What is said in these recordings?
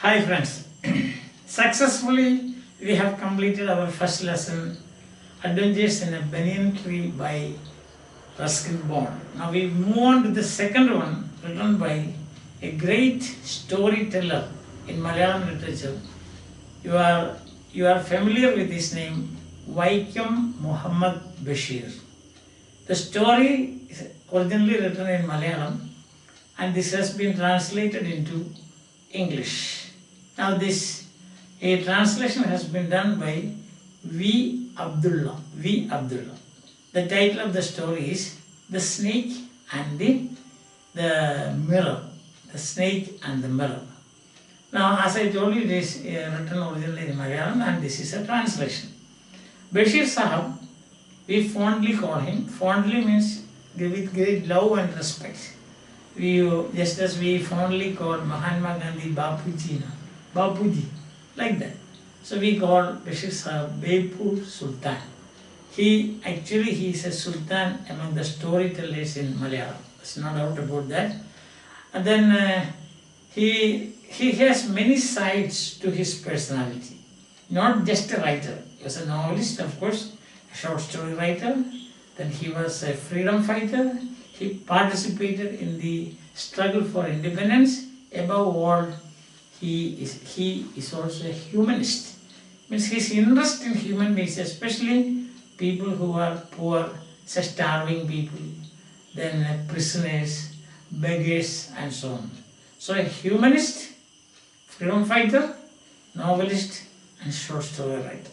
Hi friends, successfully we have completed our first lesson, Adventures in a Banyan Tree by Ruskin Bond. Now we move on to the second one, written by a great storyteller in Malayalam literature. You are familiar with his name, Vaikom Muhammad Basheer. The story is originally written in Malayalam and this has been translated into English. Now this translation has been done by V. Abdullah. The title of the story is The Snake and the Mirror. The Snake and the Mirror. Now as I told you, it is written originally in Malayalam and this is a translation. Basheer Sahab, we fondly call him. Fondly means with great love and respect. Just as we fondly call Mahatma Gandhi Bapuji, like that. So we call Basheer Sahab Bepur Sultan. He is a sultan among the storytellers in Malayalam. There's no doubt about that. And then he has many sides to his personality. Not just a writer. He was a novelist, of course, a short story writer. Then he was a freedom fighter. He participated in the struggle for independence. Above all, he is also a humanist. Means his interest in human beings, especially people who are poor, starving people, then prisoners, beggars, and so on. So a humanist, freedom fighter, novelist, and short story writer.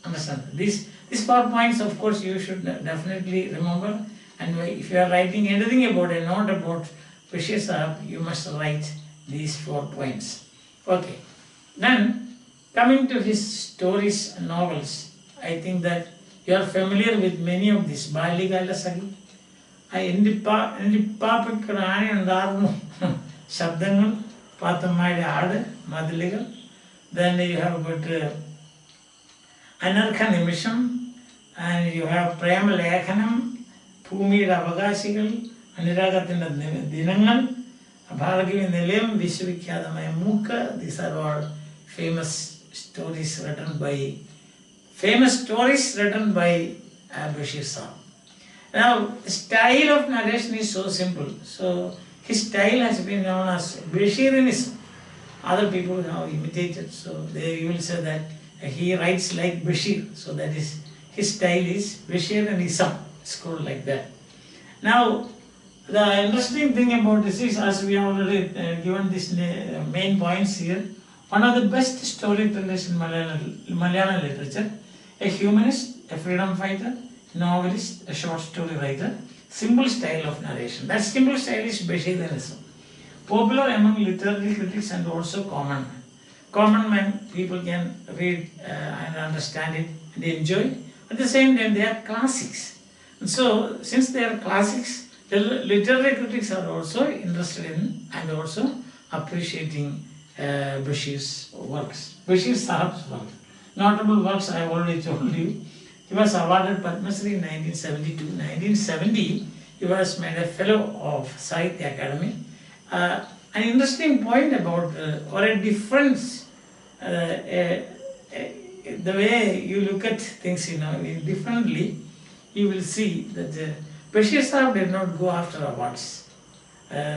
Understand? These 4 points, of course, you should definitely remember. And if you are writing anything about a note about Basheer Sahab, you must write these 4 points. Okay. Then, coming to his stories and novels, I think that you are familiar with many of these. Baligala Sagi. Shabdangal, Pathamaya Ada, Madaligal. Then you have got Anarkha Nimisham, and you have Prema Lekhanam, Pumi Ravagasigal, Aniragatina Dinangal, Bharagavi Nilayam, Vishwavikhyatamaya Mukha. These are all famous stories written by Basheer Sahab. Now, the style of narration is so simple. So, his style has been known as Basheerianism. Other people have imitated, so you will say that he writes like Basheer. So that is, his style is Basheerianism. It's called like that. Now, the interesting thing about this is, as we have already given these main points here, one of the best storytellers in Malayalam literature, a humanist, a freedom fighter, novelist, a short story writer, simple style of narration. That simple style is Basheerianism. Popular among literary critics and also common men. Common men, people can read and understand it and enjoy. At the same time, they are classics. And so, since they are classics, the literary critics are also interested in and also appreciating Basheer's works. Basheer Sahab's work. Notable works I have already told you. He was awarded Padma Shri in 1972. 1970, he was made a fellow of Sahitya Academy. An interesting point about or a difference, the way you look at things, differently, you will see that Basheer Sahab did not go after awards,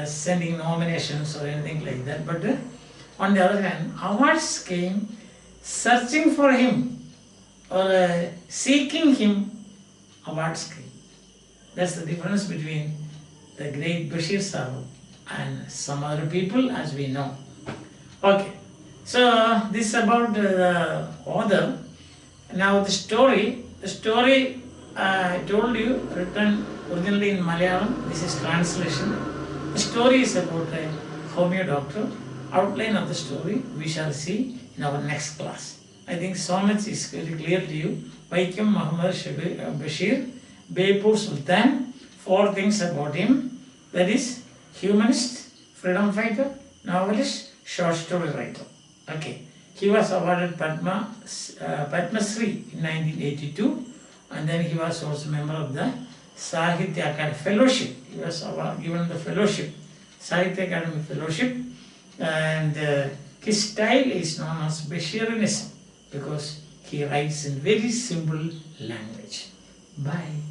sending nominations or anything like that. But on the other hand, awards came searching for him or seeking him, awards came. That's the difference between the great Basheer Sahab and some other people, as we know. Okay, so this is about the author. Now the story I told you, written originally in Malayalam. This is translation. The story is about a homeo doctor. Outline of the story we shall see in our next class. I think so much is very clear to you. Vaikom Muhammad Basheer, Bepur Sultan. 4 things about him. That is, humanist, freedom fighter, novelist, short story writer. Okay. He was awarded Padma Shri in 1982, and then he was also member of the Sahitya Academy Fellowship. He was given the fellowship, Sahitya Academy Fellowship, and His style is known as Basheerianism because he writes in very simple language. Bye.